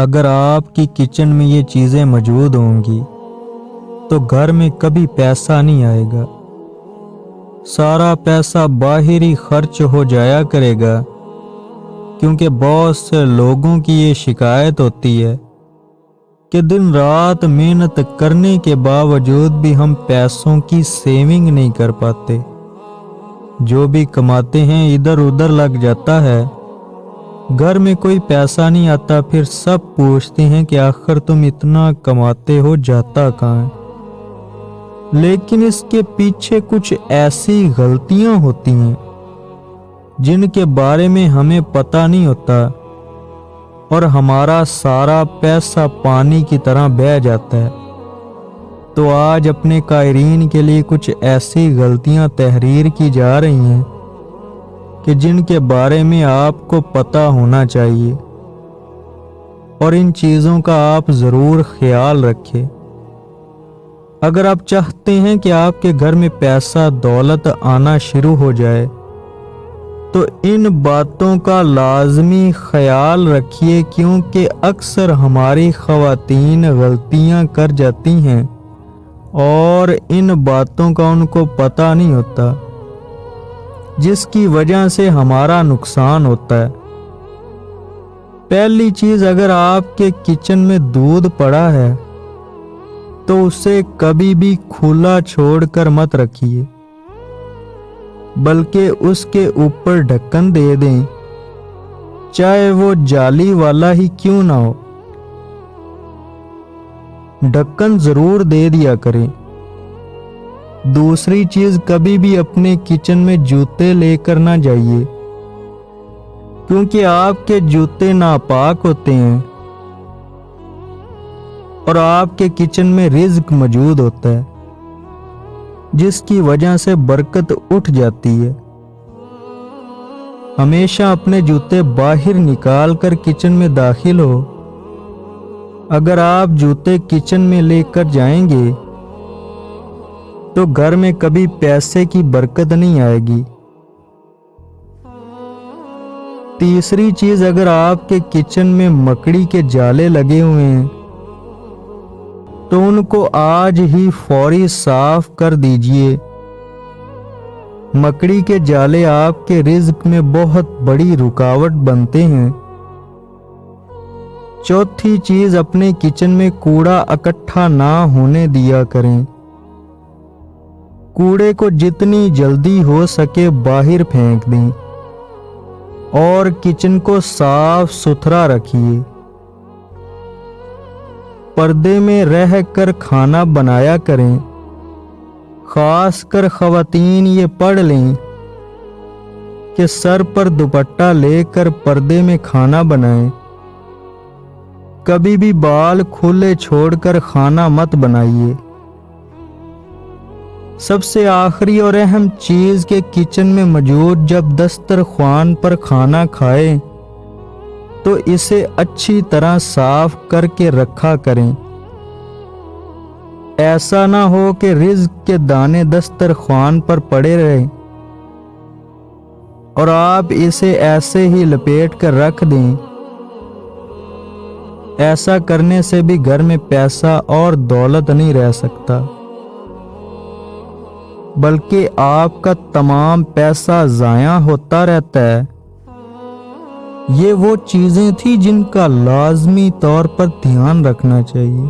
اگر آپ کی کچن میں یہ چیزیں موجود ہوں گی تو گھر میں کبھی پیسہ نہیں آئے گا، سارا پیسہ باہر ہی خرچ ہو جایا کرے گا، کیونکہ بہت سے لوگوں کی یہ شکایت ہوتی ہے کہ دن رات محنت کرنے کے باوجود بھی ہم پیسوں کی سیونگ نہیں کر پاتے، جو بھی کماتے ہیں ادھر ادھر لگ جاتا ہے، گھر میں کوئی پیسہ نہیں آتا، پھر سب پوچھتے ہیں کہ آخر تم اتنا کماتے ہو جاتا کہاں ہے؟ لیکن اس کے پیچھے کچھ ایسی غلطیاں ہوتی ہیں جن کے بارے میں ہمیں پتہ نہیں ہوتا اور ہمارا سارا پیسہ پانی کی طرح بہہ جاتا ہے۔ تو آج اپنے قائرین کے لیے کچھ ایسی غلطیاں تحریر کی جا رہی ہیں کہ جن کے بارے میں آپ کو پتہ ہونا چاہیے، اور ان چیزوں کا آپ ضرور خیال رکھیں۔ اگر آپ چاہتے ہیں کہ آپ کے گھر میں پیسہ دولت آنا شروع ہو جائے تو ان باتوں کا لازمی خیال رکھیے، کیونکہ اکثر ہماری خواتین غلطیاں کر جاتی ہیں اور ان باتوں کا ان کو پتہ نہیں ہوتا، جس کی وجہ سے ہمارا نقصان ہوتا ہے۔ پہلی چیز، اگر آپ کے کچن میں دودھ پڑا ہے تو اسے کبھی بھی کھلا چھوڑ کر مت رکھیے، بلکہ اس کے اوپر ڈھکن دے دیں، چاہے وہ جالی والا ہی کیوں نہ ہو، ڈھکن ضرور دے دیا کریں۔ دوسری چیز، کبھی بھی اپنے کچن میں جوتے لے کر نہ جائیے، کیونکہ آپ کے جوتے ناپاک ہوتے ہیں اور آپ کے کچن میں رزق موجود ہوتا ہے، جس کی وجہ سے برکت اٹھ جاتی ہے۔ ہمیشہ اپنے جوتے باہر نکال کر کچن میں داخل ہو۔ اگر آپ جوتے کچن میں لے کر جائیں گے تو گھر میں کبھی پیسے کی برکت نہیں آئے گی۔ تیسری چیز، اگر آپ کے کچن میں مکڑی کے جالے لگے ہوئے ہیں تو ان کو آج ہی فوری صاف کر دیجئے۔ مکڑی کے جالے آپ کے رزق میں بہت بڑی رکاوٹ بنتے ہیں۔ چوتھی چیز، اپنے کچن میں کوڑا اکٹھا نہ ہونے دیا کریں۔ کوڑے کو جتنی جلدی ہو سکے باہر پھینک دیں اور کچن کو صاف ستھرا رکھیے۔ پردے میں رہ کر کھانا بنایا کریں۔ خاص کر خواتین یہ پڑھ لیں کہ سر پر دوپٹہ لے کر پردے میں کھانا بنائیں۔ کبھی بھی بال کھلے چھوڑ کر کھانا مت بنائیے۔ سب سے آخری اور اہم چیز کہ کچن میں موجود جب دسترخوان پر کھانا کھائیں تو اسے اچھی طرح صاف کر کے رکھا کریں۔ ایسا نہ ہو کہ رزق کے دانے دسترخوان پر پڑے رہیں اور آپ اسے ایسے ہی لپیٹ کر رکھ دیں۔ ایسا کرنے سے بھی گھر میں پیسہ اور دولت نہیں رہ سکتا، بلکہ آپ کا تمام پیسہ ضائع ہوتا رہتا ہے۔ یہ وہ چیزیں تھیں جن کا لازمی طور پر دھیان رکھنا چاہیے۔